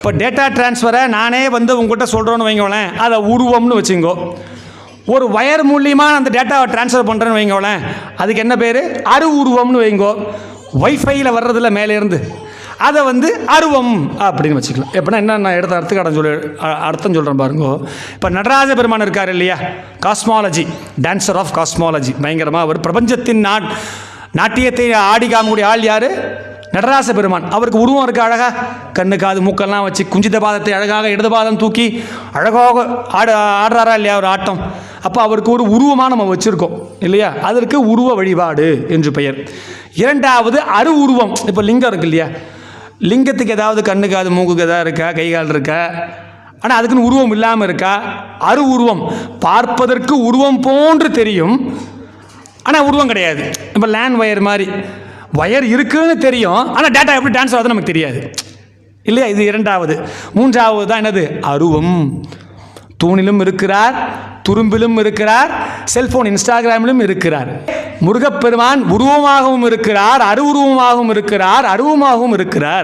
இப்போ டேட்டா டிரான்ஸ்ஃபரை நானே வந்து உங்கள்கிட்ட சொல்கிறோன்னு வைங்களேன், அதை உருவம்னு வச்சுங்கோ. ஒரு வயர் மூலியமாக அந்த டேட்டாவை டிரான்ஸ்ஃபர் பண்ணுறேன்னு வைங்களேன், அதுக்கு என்ன பேர்? அரு உருவம்னு வைங்கோ. வைஃபையில் வர்றதில்ல மேலேருந்து, அதை வந்து அருவம் அப்படின்னு வச்சுக்கலாம். எப்படின்னா என்ன, நான் எடுத்த அர்த்தம் சொல்கிறேன் பாருங்கோ. இப்போ நடராஜ பெருமான் இருக்கார் இல்லையா, காஸ்மாலஜி, டான்சர் ஆஃப் காஸ்மாலஜி, பயங்கரமாக அவர் பிரபஞ்சத்தின் நாட்டியத்தை ஆடி காமக்கூடிய ஆள் யார்? நடராச பெருமான். அவருக்கு உருவம் இருக்குது அழகா, கண்ணு காது மூக்கெல்லாம் வச்சு குஞ்சித பாதத்தை அழகாக இடது பாதம் தூக்கி அழகாக ஆடுறாரா இல்லையா ஒரு ஆட்டம். அப்போ அவருக்கு ஒரு உருவமாக நம்ம வச்சுருக்கோம் இல்லையா, அதற்கு உருவ வழிபாடு என்று பெயர். இரண்டாவது அரு உருவம். இப்போ லிங்கம் இருக்கு இல்லையா, லிங்கத்துக்கு ஏதாவது கண்ணு காது மூக்குக்கு எதாவது இருக்கா, கை கால் இருக்கா, ஆனால் அதுக்குன்னு உருவம் இல்லாமல் இருக்கா? அரு உருவம். பார்ப்பதற்கு உருவம் போன்று தெரியும், ஆனால் உருவம் கிடையாது. இப்போ லேண்ட் வயர் மாதிரி வயர் இருக்குன்னு தெரியும், ஆனால் டேட்டா எப்படி ட்ரான்ஸ்ஃபர் ஆகுதுன்னு நமக்கு தெரியாது இல்லையா. இது இரண்டாவது. மூன்றாவது தான் என்னது? அருவம். தூணிலும் இருக்கிறார், துரும்பிலும் இருக்கிறார், செல்போன் இன்ஸ்டாகிராமிலும் இருக்கிறார். முருகப்பெருமான் உருவமாகவும் இருக்கிறார், அருவுருவமாகவும் இருக்கிறார், அருவமாகவும் இருக்கிறார்.